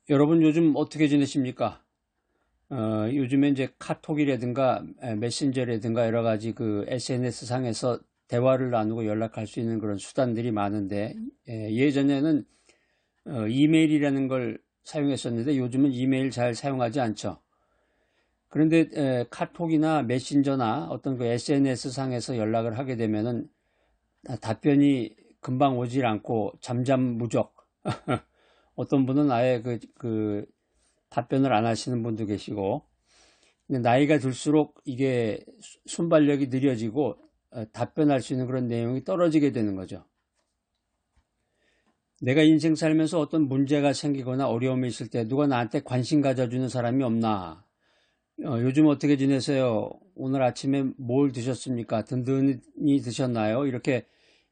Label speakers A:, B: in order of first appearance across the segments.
A: 여러분 요즘 어떻게 지내십니까? 요즘에 이제 카톡이라든가 메신저라든가 여러 가지 그 SNS 상에서 대화를 나누고 연락할 수 있는 그런 수단들이 많은데, 예전에는 이메일이라는 걸 사용했었는데 요즘은 이메일 잘 사용하지 않죠. 그런데 카톡이나 메신저나 어떤 그 SNS 상에서 연락을 하게 되면은 답변이 금방 오질 않고 잠잠무적. 어떤 분은 아예 그 답변을 안 하시는 분도 계시고, 근데 나이가 들수록 이게 순발력이 느려지고 답변할 수 있는 그런 내용이 떨어지게 되는 거죠. 내가 인생 살면서 어떤 문제가 생기거나 어려움이 있을 때 누가 나한테 관심 가져주는 사람이 없나? 요즘 어떻게 지내세요? 오늘 아침에 뭘 드셨습니까? 든든히 드셨나요? 이렇게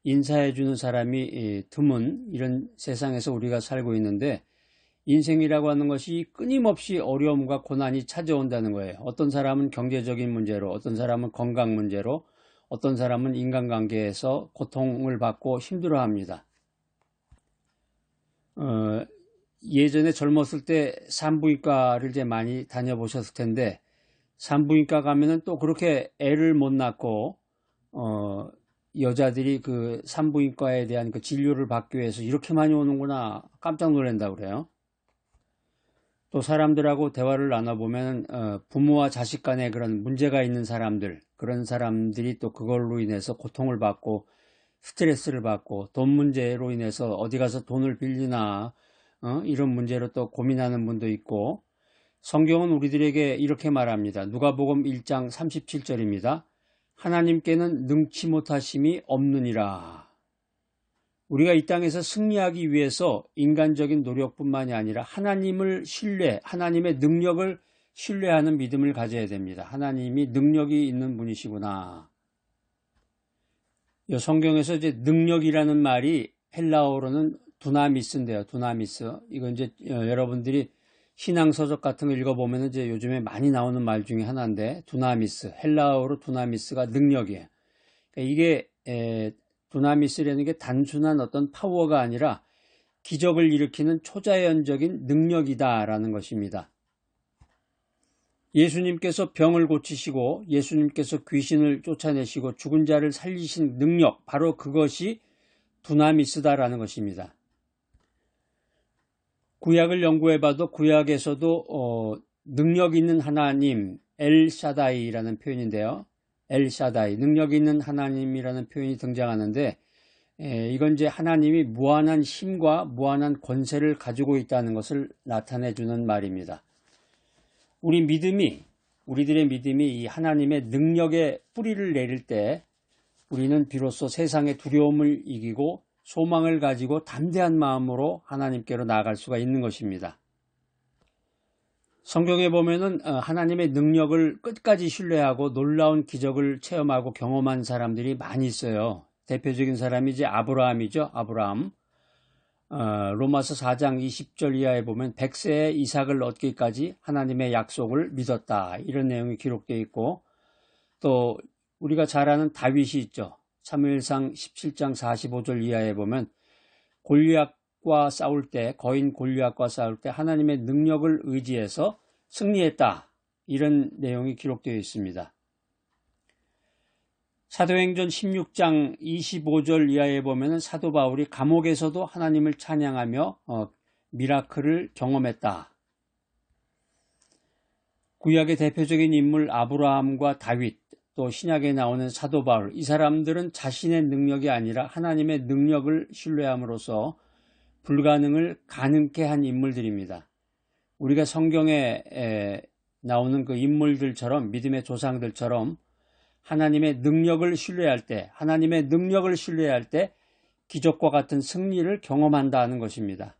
A: 인사해주는 사람이 드문 이런 세상에서 우리가 살고 있는데, 인생이라고 하는 것이 끊임없이 어려움과 고난이 찾아온다는 거예요. 어떤 사람은 경제적인 문제로, 어떤 사람은 건강 문제로, 어떤 사람은 인간관계에서 고통을 받고 힘들어합니다. 예전에 젊었을 때 산부인과를 이제 많이 다녀보셨을 텐데, 산부인과 가면은 또 그렇게 애를 못 낳고 여자들이 그 산부인과에 대한 그 진료를 받기 위해서 이렇게 많이 오는구나 깜짝 놀란다고 그래요. 또 사람들하고 대화를 나눠보면 부모와 자식 간에 그런 문제가 있는 사람들, 그런 사람들이 또 그걸로 인해서 고통을 받고 스트레스를 받고 돈 문제로 인해서 어디 가서 돈을 빌리나 이런 문제로 또 고민하는 분도 있고, 성경은 우리들에게 이렇게 말합니다. 누가복음 1장 37절입니다. 하나님께는 능치 못하심이 없느니라. 우리가 이 땅에서 승리하기 위해서 인간적인 노력뿐만이 아니라 하나님을 하나님의 능력을 신뢰하는 믿음을 가져야 됩니다. 하나님이 능력이 있는 분이시구나. 성경에서 이제 능력이라는 말이 헬라어로는 두나미스인데요. 두나미스. 이건 이제 여러분들이 신앙서적 같은 거 읽어보면 이제 요즘에 많이 나오는 말 중에 하나인데, 두나미스. 헬라어로 두나미스가 능력이에요. 그러니까 이게 두나미스라는 게 단순한 어떤 파워가 아니라 기적을 일으키는 초자연적인 능력이다라는 것입니다. 예수님께서 병을 고치시고 예수님께서 귀신을 쫓아내시고 죽은 자를 살리신 능력, 바로 그것이 두나미스다라는 것입니다. 구약을 연구해봐도 구약에서도 능력 있는 하나님, 엘샤다이라는 표현인데요. 엘샤다이, 능력 있는 하나님이라는 표현이 등장하는데, 이건 이제 하나님이 무한한 힘과 무한한 권세를 가지고 있다는 것을 나타내주는 말입니다. 우리들의 믿음이 이 하나님의 능력에 뿌리를 내릴 때 우리는 비로소 세상의 두려움을 이기고 소망을 가지고 담대한 마음으로 하나님께로 나아갈 수가 있는 것입니다. 성경에 보면은 하나님의 능력을 끝까지 신뢰하고 놀라운 기적을 체험하고 경험한 사람들이 많이 있어요. 대표적인 사람이 이제 아브라함이죠. 아브라함. 로마서 4장 20절 이하에 보면 100세에 이삭을 얻기까지 하나님의 약속을 믿었다. 이런 내용이 기록되어 있고, 또 우리가 잘 아는 다윗이 있죠. 사무엘상 17장 45절 이하에 보면 골리앗과 싸울 때, 거인 골리앗과 싸울 때 하나님의 능력을 의지해서 승리했다. 이런 내용이 기록되어 있습니다. 사도행전 16장 25절 이하에 보면 사도 바울이 감옥에서도 하나님을 찬양하며 미라클을 경험했다. 구약의 대표적인 인물 아브라함과 다윗, 또 신약에 나오는 사도 바울, 이 사람들은 자신의 능력이 아니라 하나님의 능력을 신뢰함으로써 불가능을 가능케 한 인물들입니다. 우리가 성경에 나오는 그 인물들처럼, 믿음의 조상들처럼 하나님의 능력을 신뢰할 때 기적과 같은 승리를 경험한다는 것입니다.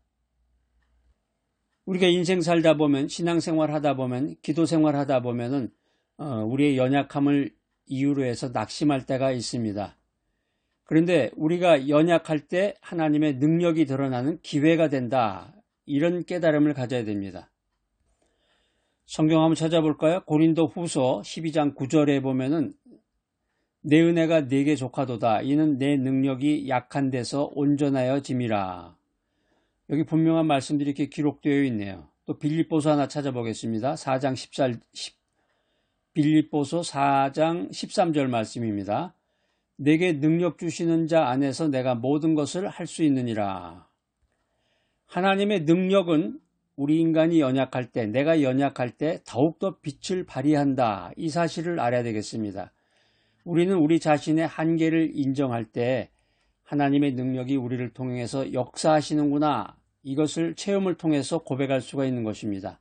A: 우리가 인생 살다 보면, 신앙생활 하다 보면, 기도생활 하다 보면은 우리의 연약함을 이유로 해서 낙심할 때가 있습니다. 그런데 우리가 연약할 때 하나님의 능력이 드러나는 기회가 된다. 이런 깨달음을 가져야 됩니다. 성경 한번 찾아볼까요? 고린도 후서 12장 9절에 보면은 내 은혜가 네게 족하도다. 이는 내 능력이 약한 데서 온전하여 짐이라. 여기 분명한 말씀들이 이렇게 기록되어 있네요. 또 빌립보서 하나 찾아보겠습니다. 빌립보서 4장 13절 말씀입니다. 내게 능력 주시는 자 안에서 내가 모든 것을 할 수 있느니라. 하나님의 능력은 우리 인간이 연약할 때, 내가 연약할 때 더욱더 빛을 발휘한다. 이 사실을 알아야 되겠습니다. 우리는 우리 자신의 한계를 인정할 때 하나님의 능력이 우리를 통해서 역사하시는구나. 이것을 체험을 통해서 고백할 수가 있는 것입니다.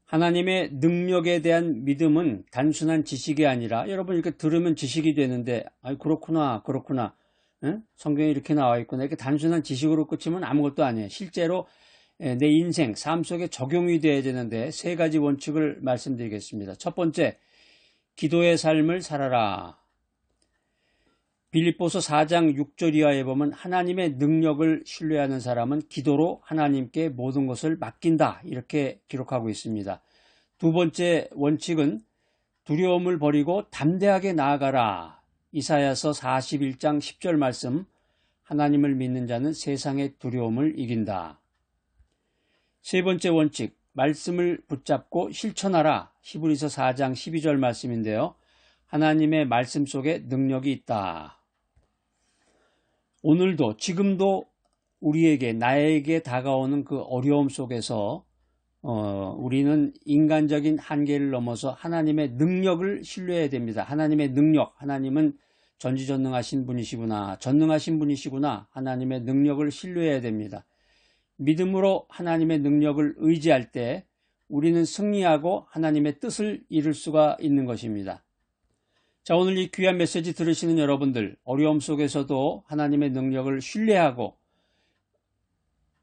A: 하나님의 능력에 대한 믿음은 단순한 지식이 아니라, 여러분 이렇게 들으면 지식이 되는데, 그렇구나. 응? 성경에 이렇게 나와 있구나. 이렇게 단순한 지식으로 끝이면 아무것도 아니에요. 실제로 내 인생, 삶 속에 적용이 돼야 되는데 3가지 원칙을 말씀드리겠습니다. 첫 번째, 기도의 삶을 살아라. 빌립보서 4장 6절 이하에 보면 하나님의 능력을 신뢰하는 사람은 기도로 하나님께 모든 것을 맡긴다. 이렇게 기록하고 있습니다. 두 번째 원칙은 두려움을 버리고 담대하게 나아가라. 이사야서 41장 10절 말씀, 하나님을 믿는 자는 세상의 두려움을 이긴다. 세 번째 원칙, 말씀을 붙잡고 실천하라. 히브리서 4장 12절 말씀인데요. 하나님의 말씀 속에 능력이 있다. 오늘도 지금도 우리에게 나에게 다가오는 그 어려움 속에서 우리는 인간적인 한계를 넘어서 하나님의 능력을 신뢰해야 됩니다. 하나님의 능력, 하나님은 전지전능하신 분이시구나, 전능하신 분이시구나. 하나님의 능력을 신뢰해야 됩니다. 믿음으로 하나님의 능력을 의지할 때 우리는 승리하고 하나님의 뜻을 이룰 수가 있는 것입니다. 자, 오늘 이 귀한 메시지 들으시는 여러분들, 어려움 속에서도 하나님의 능력을 신뢰하고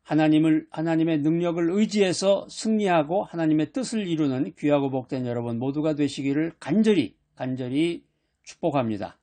A: 하나님의 능력을 의지해서 승리하고 하나님의 뜻을 이루는 귀하고 복된 여러분 모두가 되시기를 간절히 축복합니다.